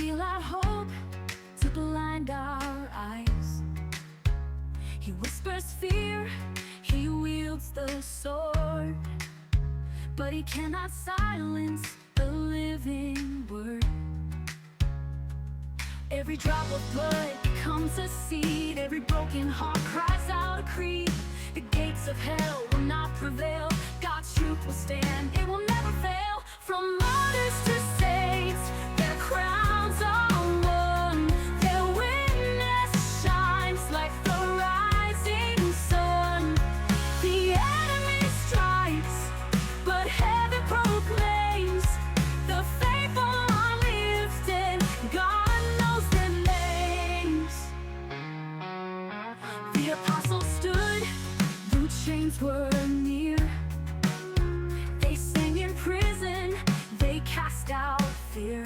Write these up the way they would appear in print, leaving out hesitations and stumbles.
steal our hope, to blind our eyes. He whispers fear, he wields the sword, but he cannot silence the living word. Every drop of blood becomes a seed, every broken heart cries out a creed. The gates of hell will not prevail, God's truth will stand, it will never fail. From martyrs to saints, their crowns are won, their witness shines like the rising sun. The enemy strikes, but heaven proclaims, the faithful are lifted, God knows their names. The apostles stood, though chains were near. They sang in prison, they cast out fear.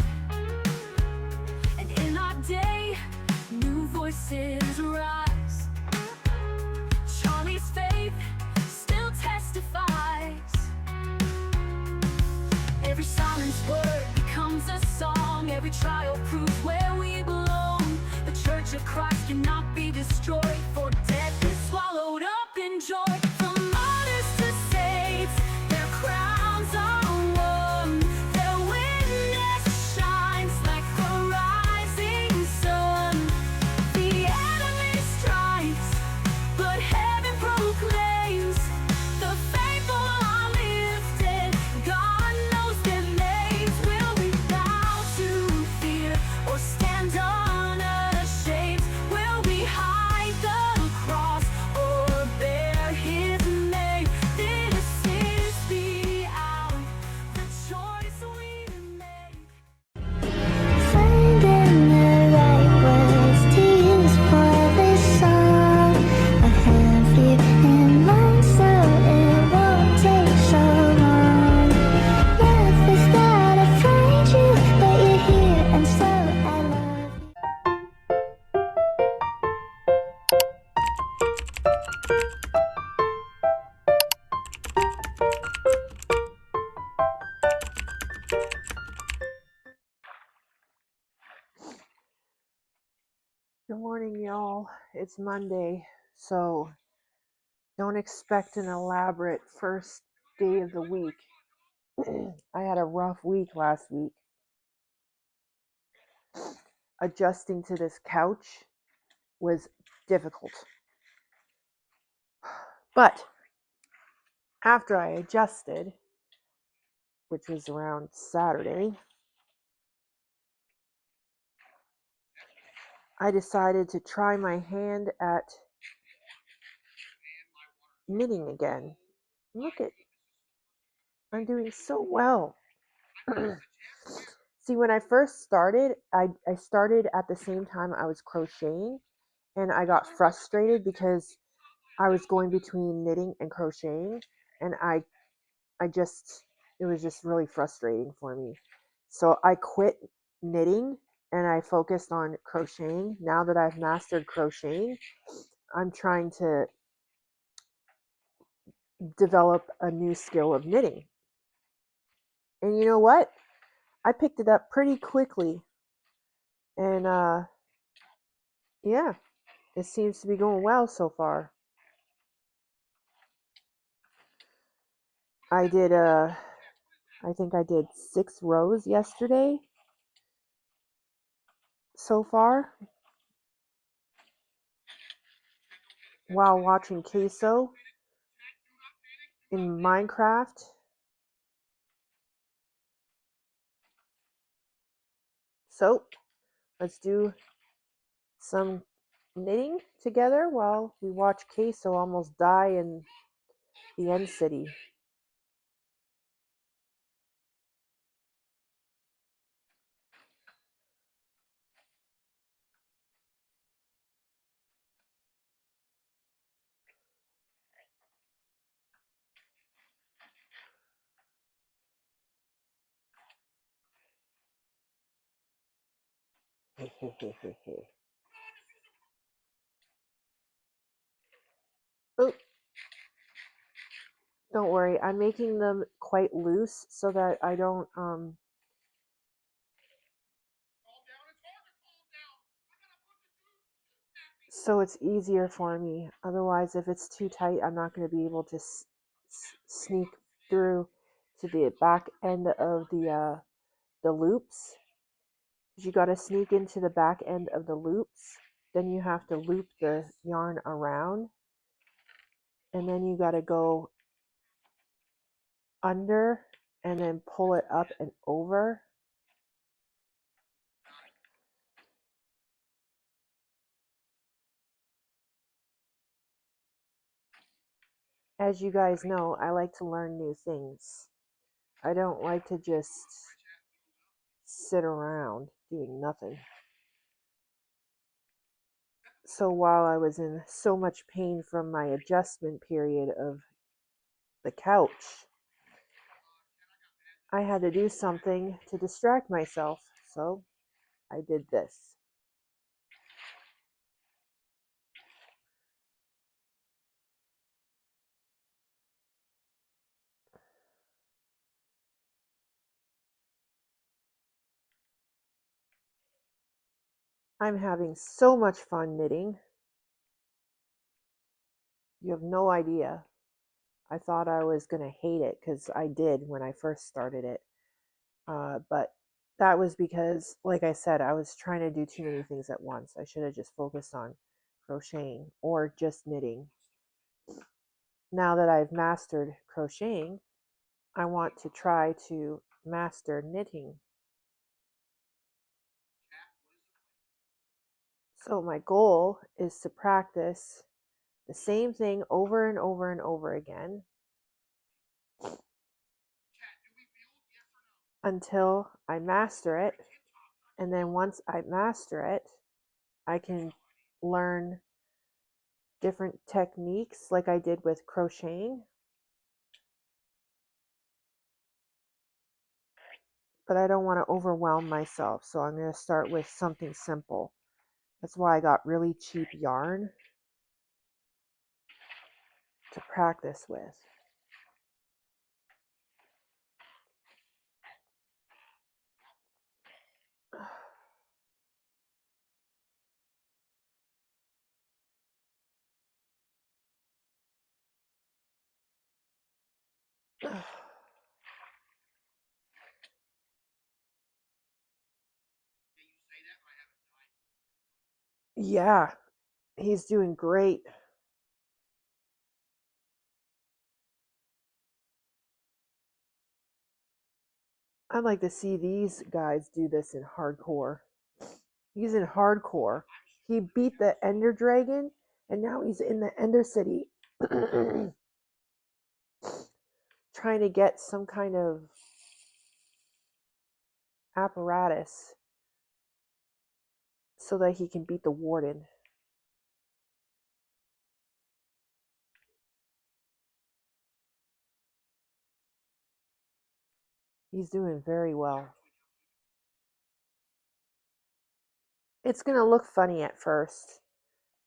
And in our day, new voices rise. Charlie's faith still testifies. Every silenced word becomes a song, every trial proves where we belong. The Church of Christ cannot be destroyed, for death is swallowed up in joy. From martyrs to saints, their crowns are won, their witness shines like the rising sun. The enemy strikes, but heaven proclaims, the faithful are lifted, God knows their names. Will we bow to fear or stand unashamed? Will we hide the cross or bear his name? This is the hour, the choice we make. Finding the right words to use for this song. I have you in mind, so it won't take so long. Love is that I find you, but you're here, and so I love you. Good morning, y'all. It's Monday, so don't expect an elaborate first day of the week. I had a rough week last week. Adjusting to this couch was difficult. But after I adjusted, which was around Saturday, I decided to try my hand at knitting again. Look at, I'm doing so well. See, when I first started, I started at the same time I was crocheting, and I got frustrated because I was going between knitting and crocheting, and it was just really frustrating for me. So I quit knitting and I focused on crocheting. Now that I've mastered crocheting, I'm trying to develop a new skill of knitting. And you know what? I picked it up pretty quickly. And yeah, it seems to be going well so far. I think I did 6 rows yesterday so far while watching Queso in Minecraft. So let's do some knitting together while we watch Queso almost die in the end city. Oh, don't worry, I'm making them quite loose so that I don't so it's easier for me. Otherwise, if it's too tight, I'm not going to be able to sneak through to the back end of the loops. You got to sneak into the back end of the loops. Then you have to loop the yarn around, and then you got to go under and then pull it up and over. As you guys know, I like to learn new things. I don't like to just sit around doing nothing. So while I was in so much pain from my adjustment period of the couch, I had to do something to distract myself. So I did this. I'm having so much fun knitting. You have no idea. I thought I was going to hate it because I did when I first started it. But that was because, like I said, I was trying to do too many things at once. I should have just focused on crocheting or just knitting. Now that I've mastered crocheting, I want to try to master knitting. So my goal is to practice the same thing over and over and over again until I master it. And then once I master it, I can learn different techniques like I did with crocheting. But I don't want to overwhelm myself, so I'm going to start with something simple. That's why I got really cheap yarn to practice with. Yeah, he's doing great. I'd like to see these guys do this in hardcore. He's in hardcore. He beat the Ender Dragon, and now he's in the Ender City trying to get some kind of apparatus so that he can beat the Warden. He's doing very well. It's going to look funny at first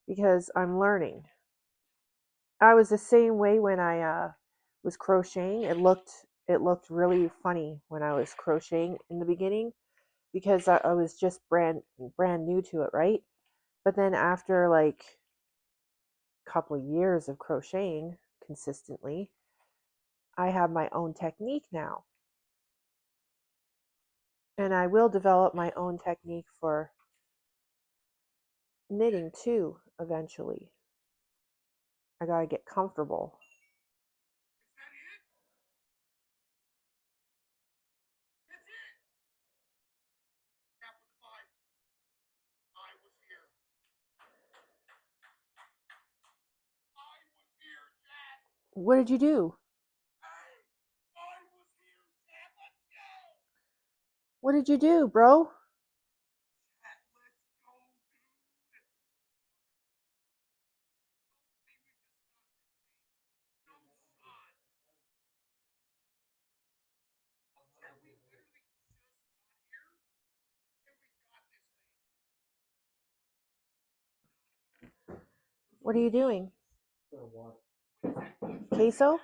because I'm learning. I was the same way when I was crocheting. It looked really funny when I was crocheting in the beginning because I was just brand new to it, right? But then after like a couple of years of crocheting consistently, I have my own technique now. And I will develop my own technique for knitting too eventually. I gotta get comfortable. What did you do? What did you do, bro? What are you doing? Queso?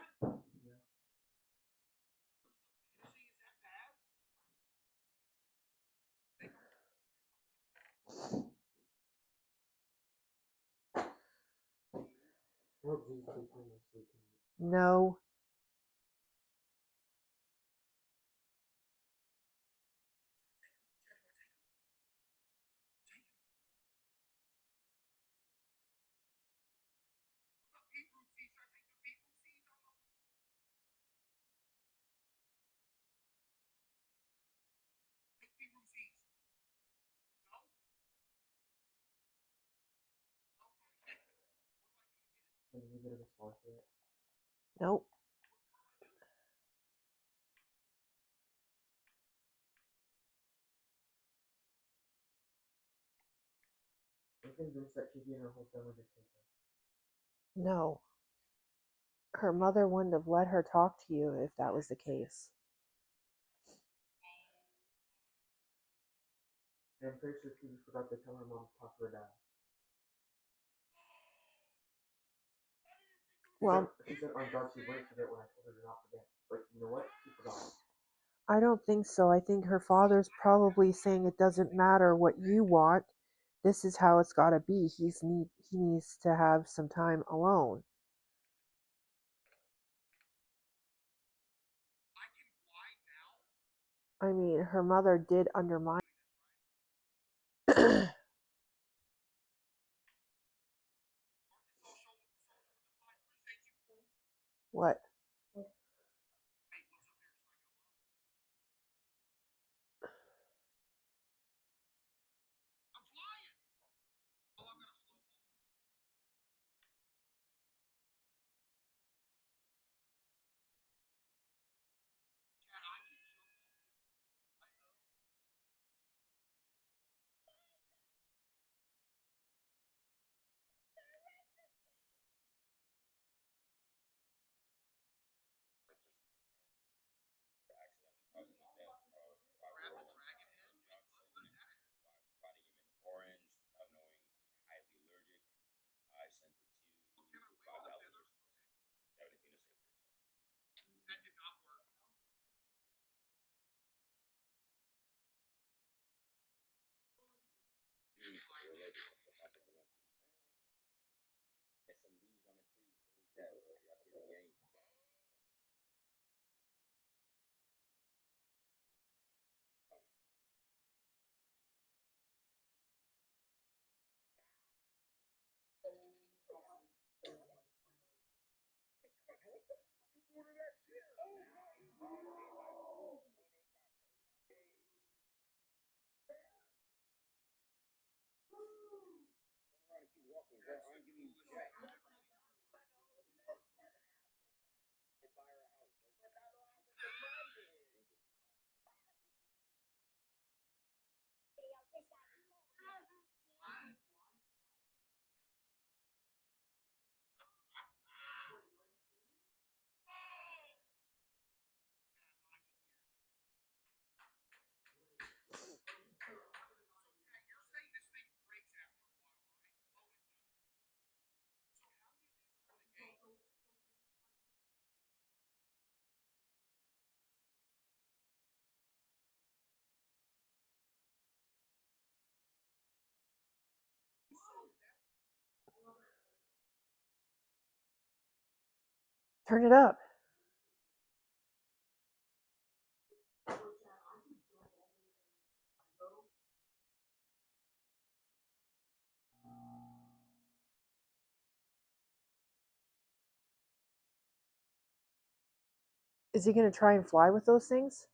No. Nope. No. Her mother wouldn't have let her talk to you if that was the case. I'm pretty sure she forgot to tell her mom to talk to her dad. Well, she said on God she wouldn't forget when I told her to not forget. But you know what? She forgot. I don't think so. I think her father's probably saying it doesn't matter what you want. This is how it's got to be. He needs to have some time alone. I mean, her mother did undermine. What? Turn it up. Is he going to try and fly with those things?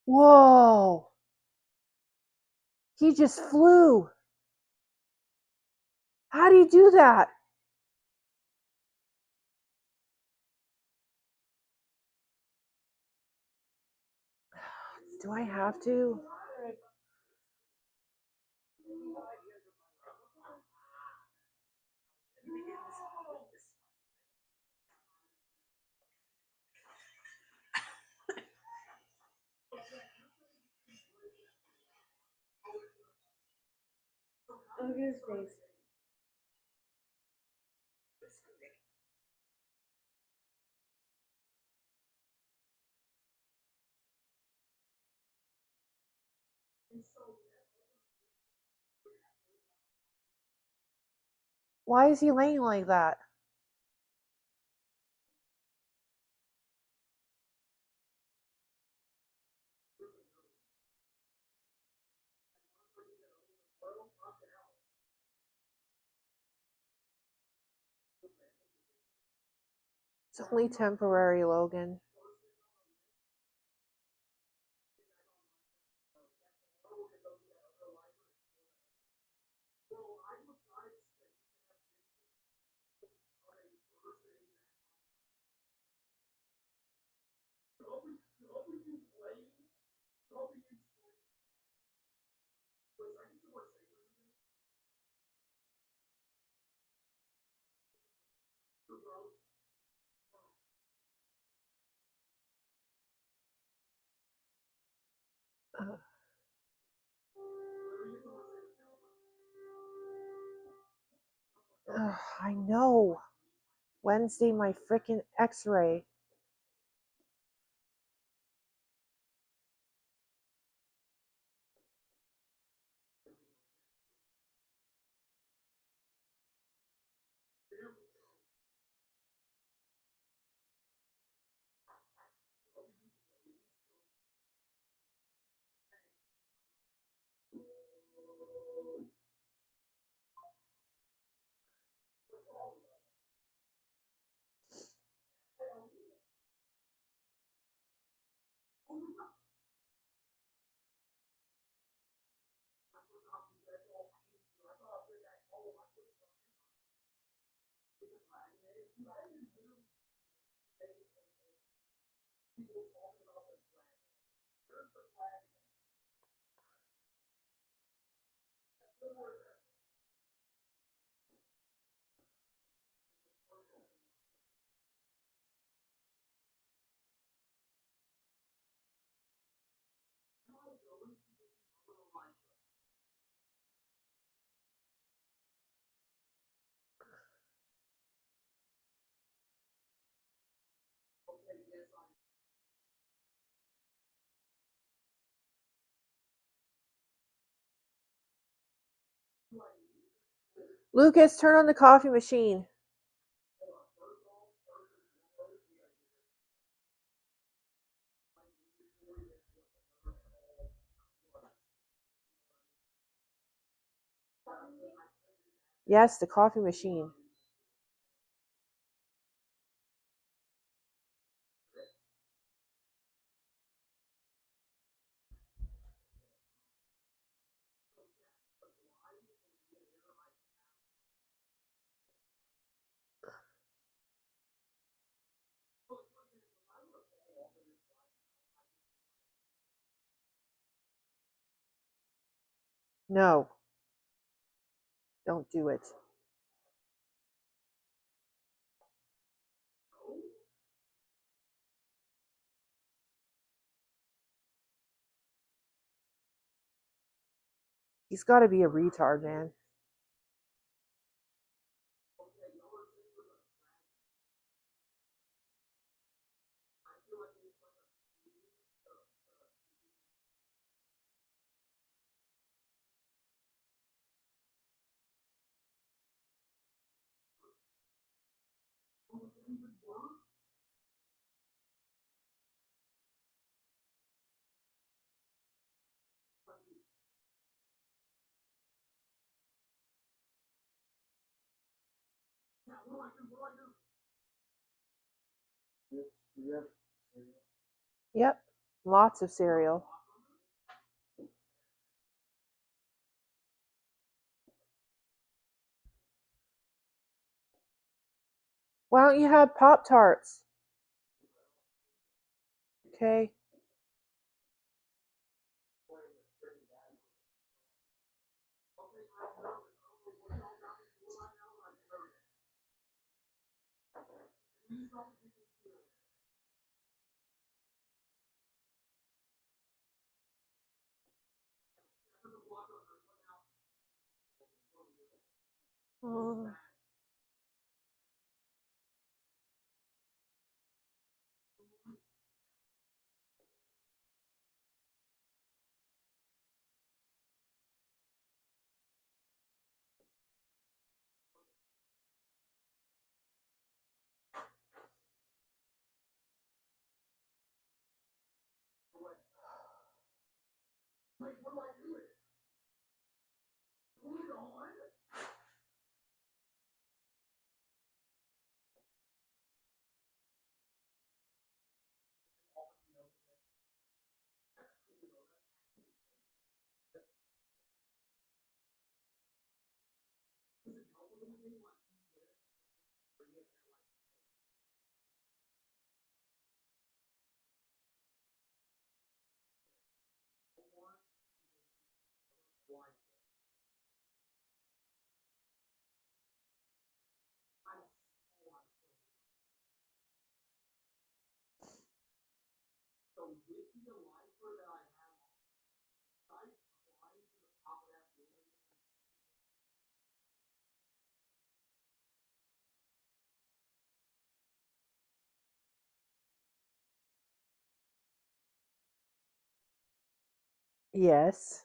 Whoa! He just flew. How do you do that? Do I have to? Look at his face. Why is he laying like that? It's only temporary, Logan. I know. Wednesday, my freaking x-ray. Lucas, turn on the coffee machine. Yes, the coffee machine. No, don't do it. He's got to be a retard, man. Yep, lots of cereal. Why don't you have Pop-Tarts? Okay. Oh. Yes.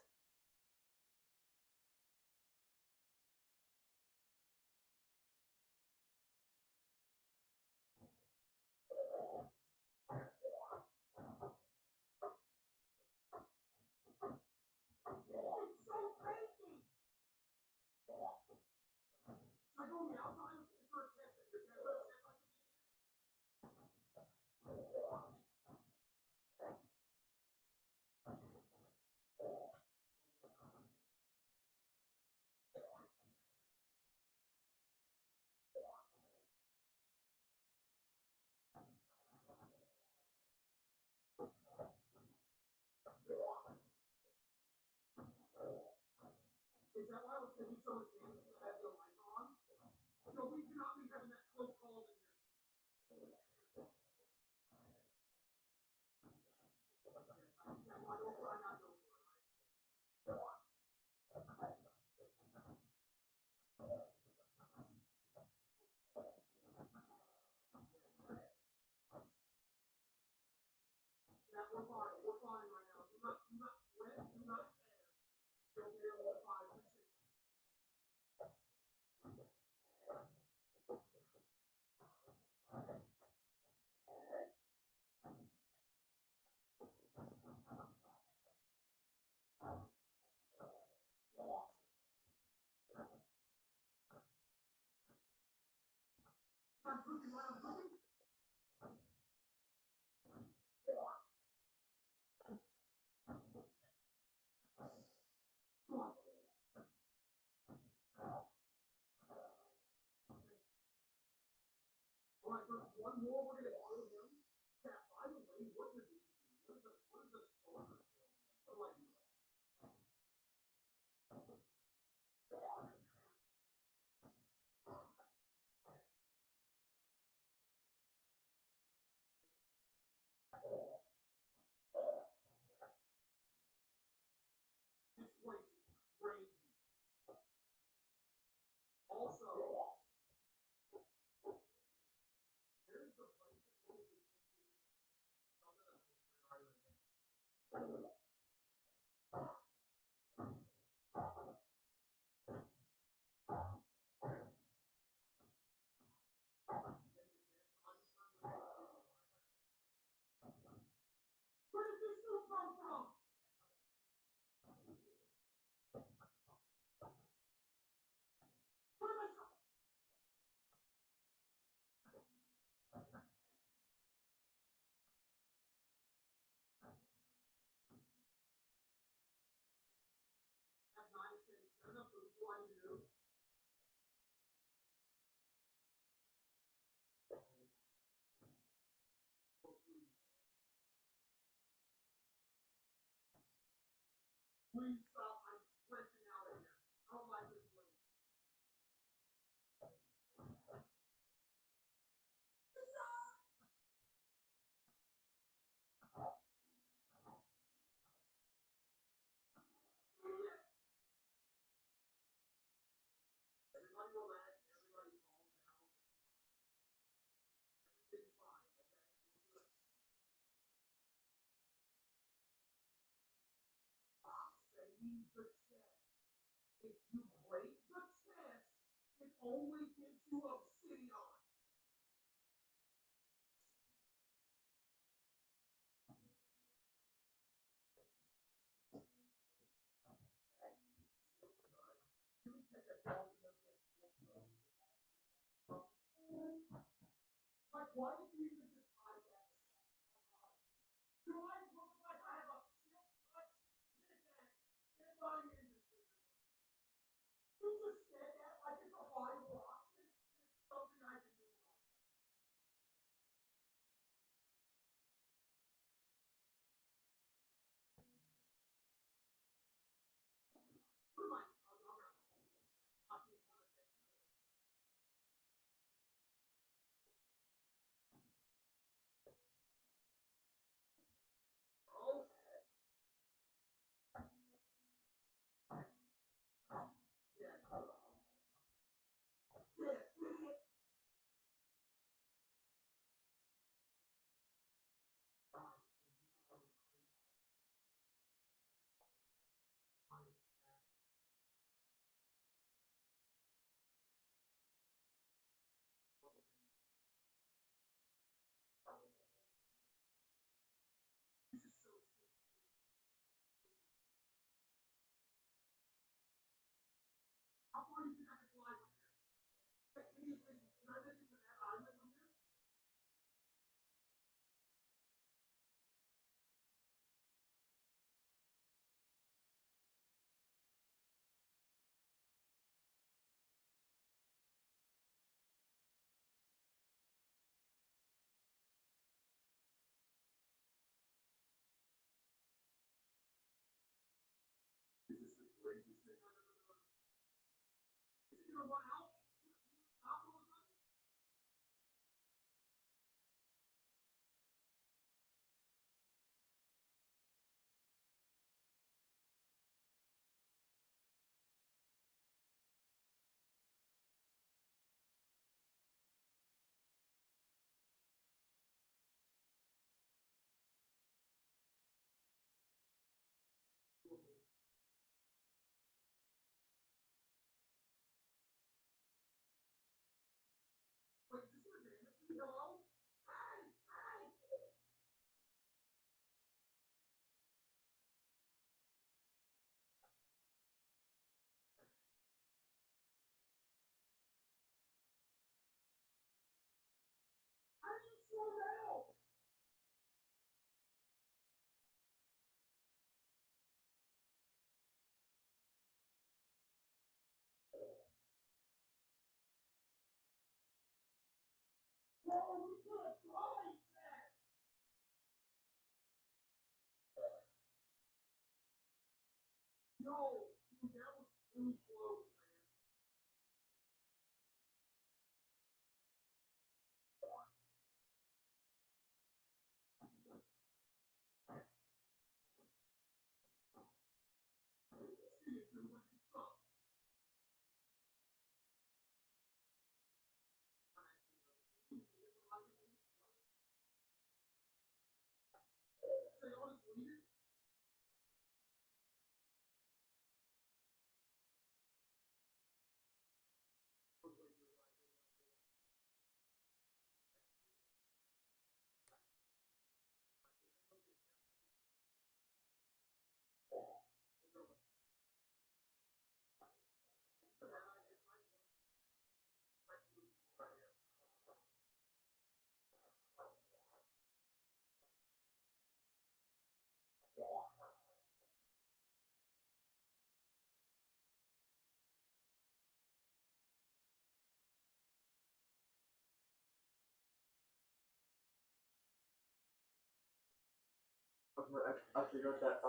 I figured that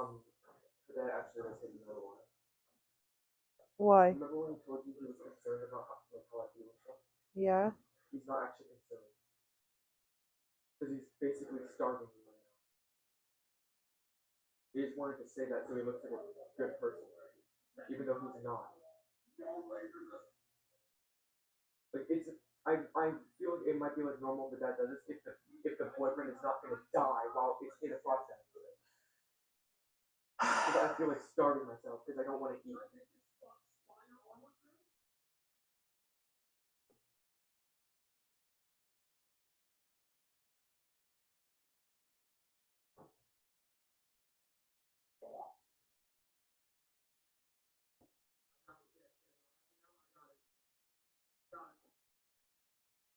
today actually was taking another one. Why? Remember when he told you he was concerned about how I feel and stuff? Yeah. He's not actually concerned. Because he's basically starving me right now. He just wanted to say that so he looks like a good person. Even though he's not. Like it's I feel like it might be like normal but that does this if the boyfriend is not gonna die while it's in a process. Because I feel like starving myself because I don't want to eat.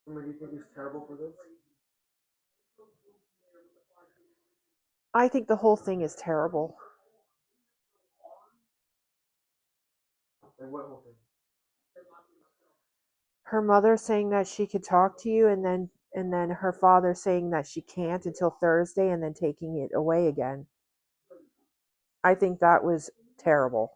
Somebody do you think is terrible for this? I think the whole thing is terrible. Like what whole thing? Her mother saying that she could talk to you, and then her father saying that she can't until Thursday, and then taking it away again. I think that was terrible.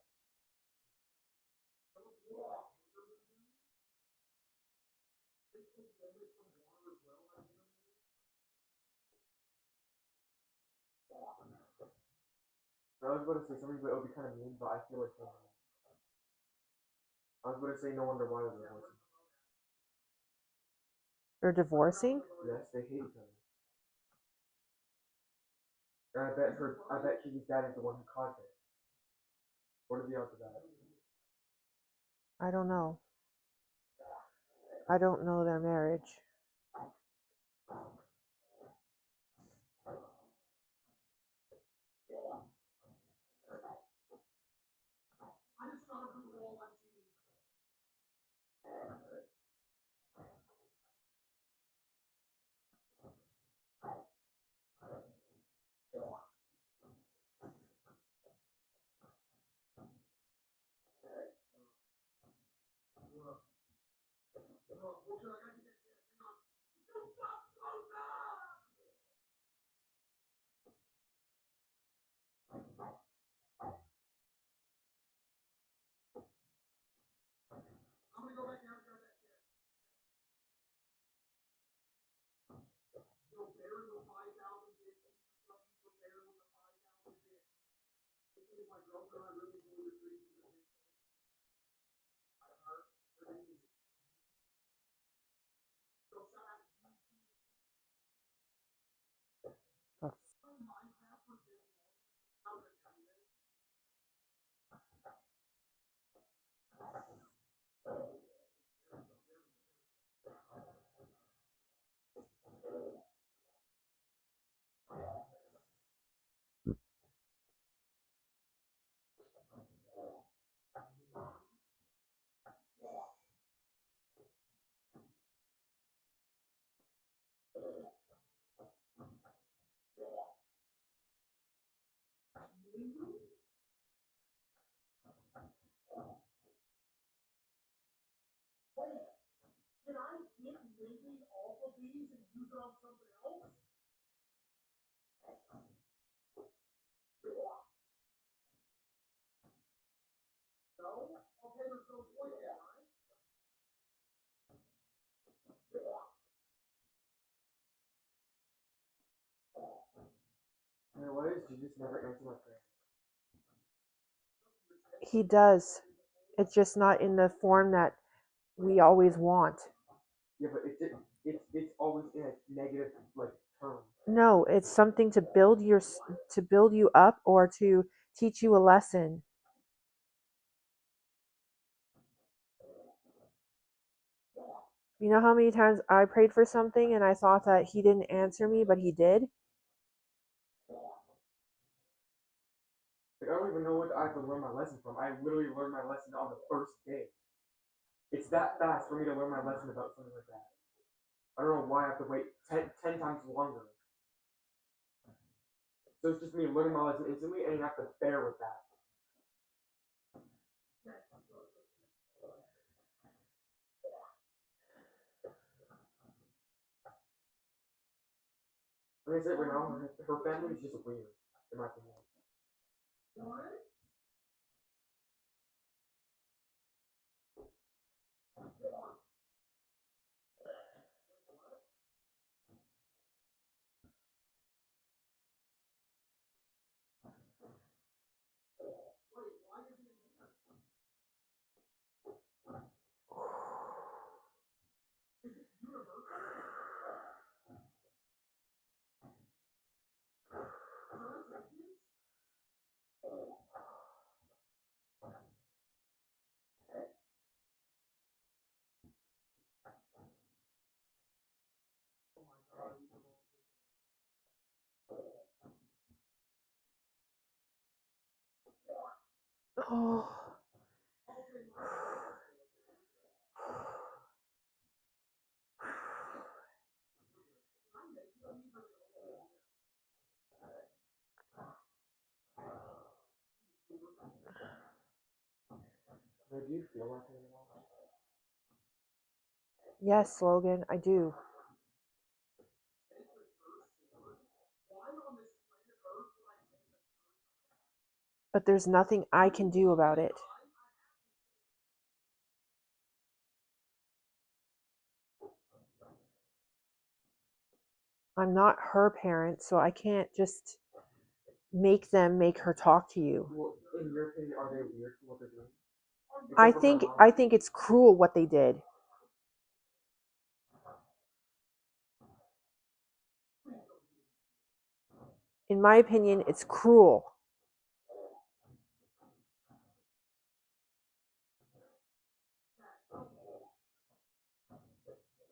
I was about to say something, but it would be kind of mean, but I feel like I was about to say no wonder why they're divorcing. They're divorcing? Yes, they hate each other. And I bet Kiki's dad is the one who caused it. What are the odds of that? I don't know. I don't know their marriage. You know what is? You just never answer my prayer. He does. It's just not in the form that we always want. Yeah, but it's always in a negative like term. No, it's something to build you up or to teach you a lesson. You know how many times I prayed for something and I thought that he didn't answer me, but he did? Like I don't even know what I have to learn my lesson from. I literally learned my lesson on the first day. It's that fast for me to learn my lesson about something like that. I don't know why I have to wait 10 times longer. So it's just me learning my lesson instantly, and you have to bear with that. Like I said, right now, her family is just weird, in my opinion. Oh. Now, do you feel like it at all? Yes, Logan, I do. But there's nothing I can do about it. I'm not her parent, so I can't just make them make her talk to you. Well, in your opinion, are they weird for what they're doing? I Except for her think mom. I think it's cruel what they did. In my opinion, it's cruel.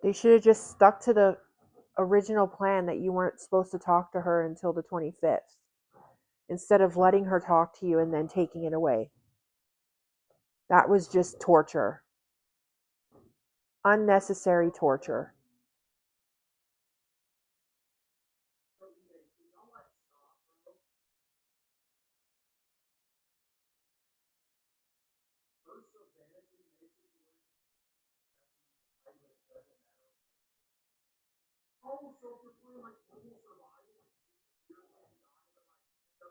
They should have just stuck to the original plan that you weren't supposed to talk to her until the 25th, instead of letting her talk to you and then taking it away. That was just torture. Unnecessary torture.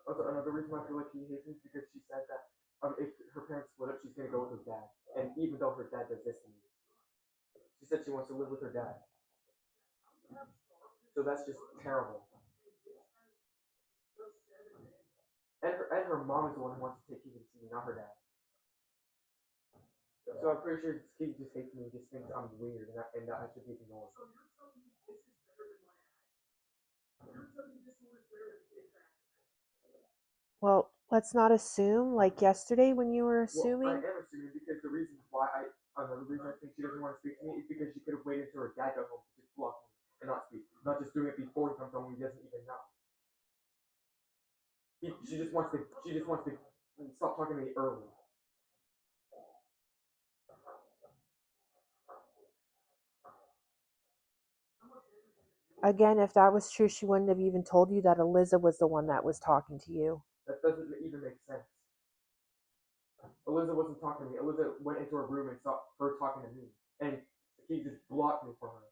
Also, another reason why I feel like he hates me is because she said that if her parents split up, she's gonna go with her dad. And even though her dad does this to me, she said she wants to live with her dad. So that's just terrible. And her mom is the one who wants to take Keegan to see me, not her dad. So I'm pretty sure Keegan just hates me and just thinks I'm weird and that I should be ignored. Well, let's not assume, like yesterday when you were Well, I assuming. am assuming because the reason why another reason I think she doesn't want to speak to me is because she could have waited until her dad got home to just block me and not speak, not just doing it before he comes home when he doesn't even know. She just wants to stop talking to me early. Again, if that was true, she wouldn't have even told you that Eliza was the one that was talking to you. That doesn't even make sense. Eliza wasn't talking to me. Eliza went into her room and saw her talking to me, and he just blocked me from her.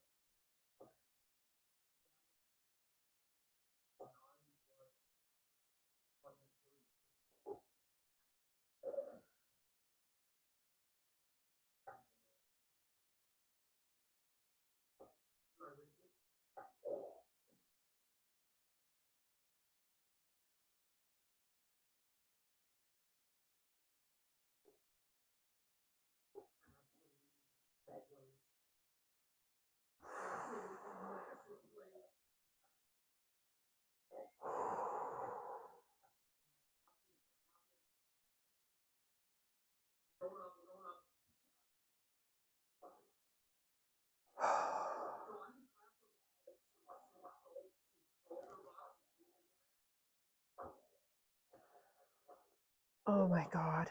Oh my God.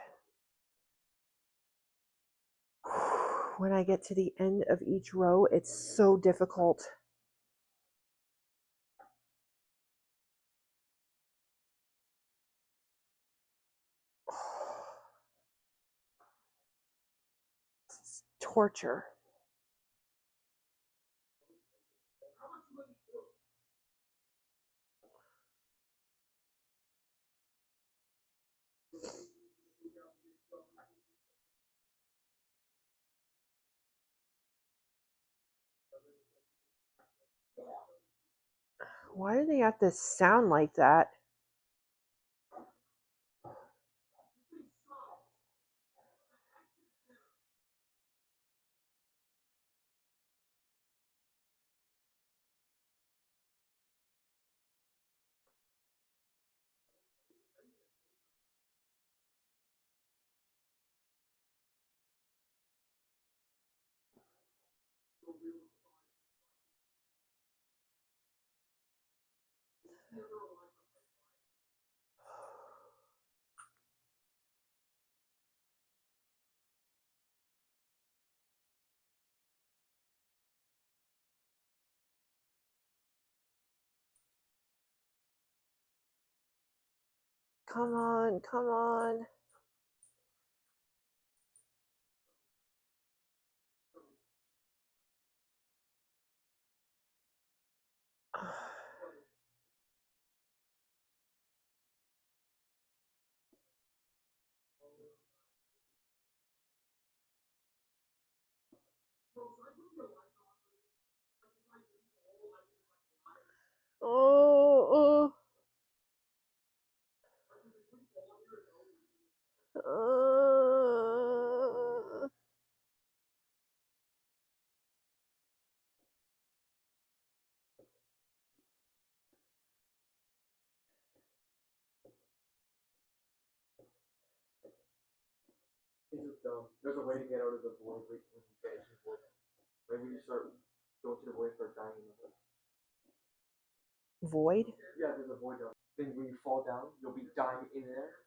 When I get to the end of each row, it's so difficult. It's torture. Why do they have to sound like that? Come on, come on. Oh, It's just dumb. There's a way to get out of the void when you get into the void. Maybe you start going to the void and start dying in the void. void? Yeah, there's a void down. Then when you fall down, you'll be dying in there.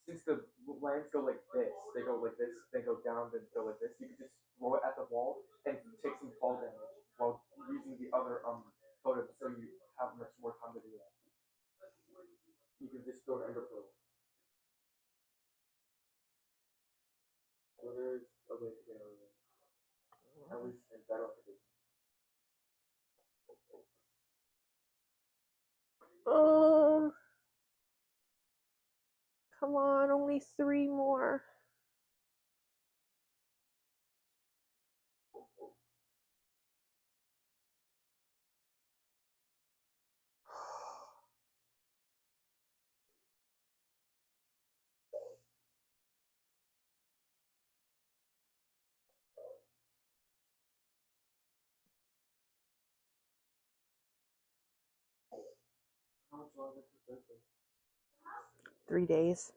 Since the lands go like this, they go like this, they go down, then go like this. You can just throw it at the wall and take some fall damage while using the other totem, so you have much more time to do that. You can just throw an ender pearl. So there's a way to get out of it. At least in battle conditions. Oh, come on, only 3 more. How much longer to Thursday? 3 days.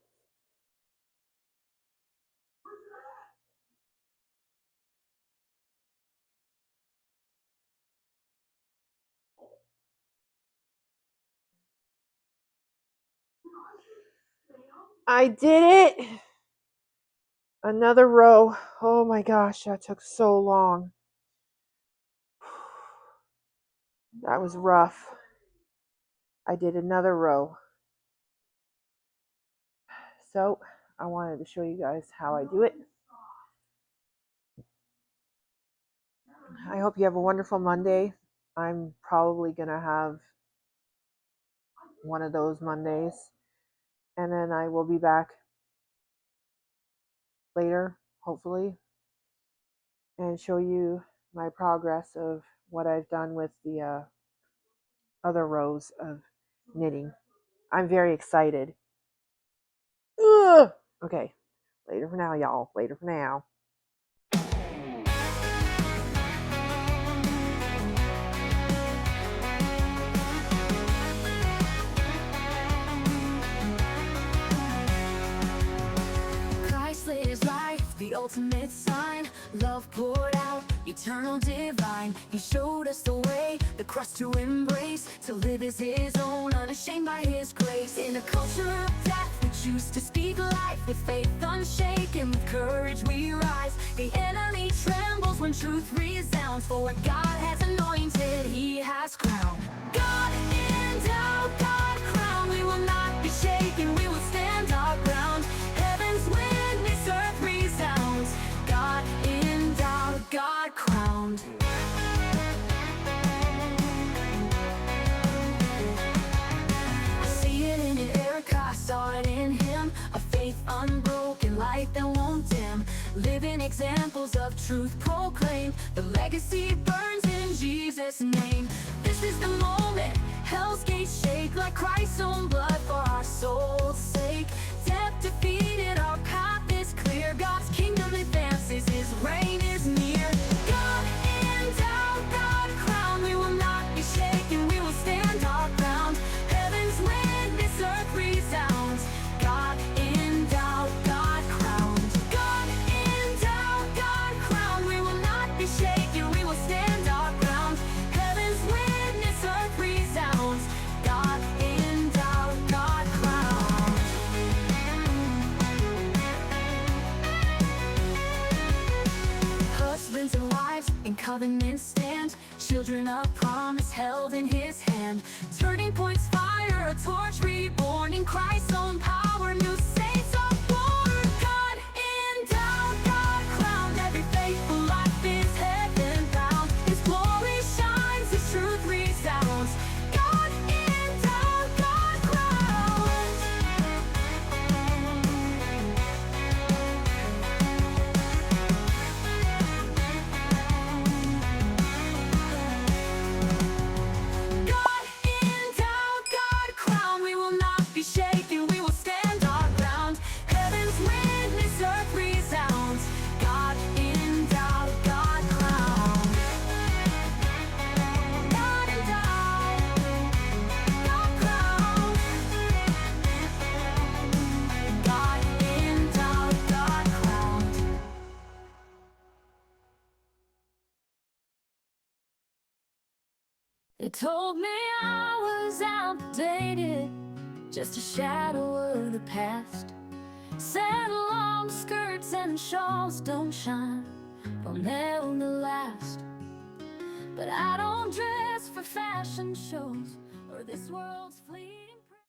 I did it! Another row. Oh my gosh, that took so long. That was rough. I did another row. So, I wanted to show you guys how I do it. I hope you have a wonderful Monday. I'm probably going to have one of those Mondays. And then I will be back later, hopefully, and show you my progress of what I've done with the other rows of knitting. I'm very excited. Ugh! Okay, later for now, y'all. Later for now. Christ lives life, the ultimate sign. Love poured out, eternal divine. He showed us the way, the cross to embrace. To live as his own, unashamed by his grace. In a culture of death, we choose to speak life. With faith unshaken, with courage we rise. The enemy trembles when truth resounds. For what God has anointed, he has crowned. God endowed, God crowned. We will not be shaken, we will stand our ground. Heaven's witness, earth resounds. God endowed, God crowned. I see it in Erica, I saw it in him. A faith unbroken, light that won't dim. Living examples of truth proclaimed. The legacy burns in Jesus' name. This is the moment, hell's gates shake. Like Christ's own blood for our soul's sake. Death defeated, our path is clear. God's kingdom advances, his reign is near. God endowed, God crowned. We will not be shaken, we will stand our ground. Heaven's witness, earth resounds. God endowed, God crowned. God endowed, God crowned. We will not be shaken, we will stand our ground. Heaven's witness, earth resounds. God endowed, God crowned. Husbands and wives in covenant stand. Children of promise held in his hand. Turning points, fire a torch reborn in Christ's own power. New saints are born. God endowed, God crowned. Every faithful life is heaven bound. His glory shines, His truth resounds. God endowed, God crowned. God endowed, God crowned. We will not be shaken, we will stand our ground. Heaven's witness, earth resounds. God endowed, God crowned. God endowed, God crowned. God endowed, God crowned. They told me I was outdated, just a shadow of the past. Said long skirts and shawls don't shine, they'll never last. But I don't dress for fashion shows or this world's fleeting.